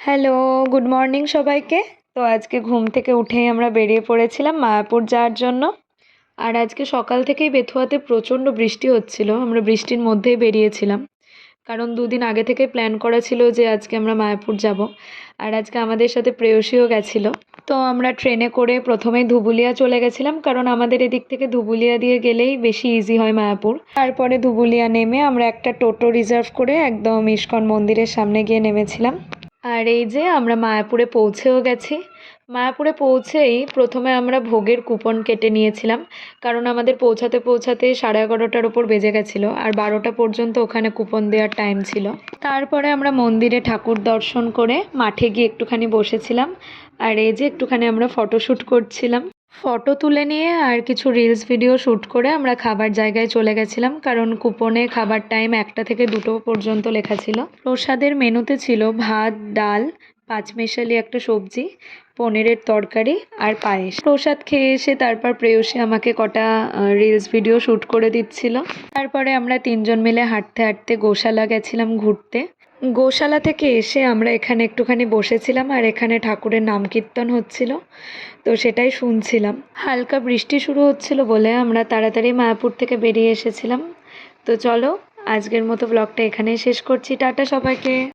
Hello, good morning সবাইকে। তো আজকে ঘুম থেকে উঠেই আমরা বেরিয়ে পড়েছিলাম মায়াপুর যাওয়ার জন্য। আর আজকে সকাল থেকেই বেথুয়াতে প্রচণ্ড বৃষ্টি হচ্ছিল। আমরা বৃষ্টির মধ্যেই বেরিয়েছিলাম, কারণ দুদিন আগে থেকে প্ল্যান করা ছিল যে আজকে আমরা মায়াপুর যাব। আর আজকে আমাদের সাথে প্রেয়সীও গেছিলো। তো আমরা ট্রেনে করে প্রথমেই ধুবুলিয়া চলে গেছিলাম, কারণ আমাদের এদিক থেকে ধুবুলিয়া দিয়ে গেলেই বেশি ইজি হয় মায়াপুর। তারপরে ধুবুলিয়া নেমে আমরা একটা টোটো রিজার্ভ করে একদম ইস্কন মন্দিরের সামনে গিয়ে নেমেছিলাম। আর এই যে আমরা মায়াপুরে পৌঁছেও গেছি। মায়াপুরে পৌঁছেই প্রথমে আমরা ভোগের কুপন কেটে নিয়েছিলাম, কারণ আমাদের পৌঁছাতে পৌঁছাতে 11:30টার ওপর বেজে গেছিলো, আর 12টা পর্যন্ত ওখানে কুপন দেওয়ার টাইম ছিল। তারপরে আমরা মন্দিরে ঠাকুর দর্শন করে মাঠে গিয়ে একটুখানি বসেছিলাম। আর এই যে একটুখানি আমরা ফটোশ্যুট করছিলাম। ফটো তুলে নিয়ে আর কিছু রিলস ভিডিও শ্যুট করে আমরা খাবার জায়গায় চলে গেছিলাম, কারণ কুপনে খাবার টাইম 1টা থেকে 2টো পর্যন্ত লেখা ছিল। প্রসাদের মেনুতে ছিল ভাত, ডাল, পাঁচমেশালি একটা সবজি, পনিরের তরকারি আর পায়েস। প্রসাদ খেয়ে এসে তারপর প্রেয়সী আমাকে কটা রিলস ভিডিও শ্যুট করে দিচ্ছিল। তারপরে আমরা 3জন মিলে হাঁটতে হাঁটতে গোশালা গেছিলাম ঘুরতে। গোশালা থেকে এসে আমরা এখানে একটুখানি বসেছিলাম, আর এখানে ঠাকুরের নাম কীর্তন হচ্ছিল, তো সেটাই শুনছিলাম। হালকা বৃষ্টি শুরু হচ্ছিল বলে আমরা তাড়াতাড়ি মায়াপুর থেকে বেরিয়ে এসেছিলাম। তো চলো, আজকের মতো ব্লগটা এখানেই শেষ করছি। টাটা সবাইকে।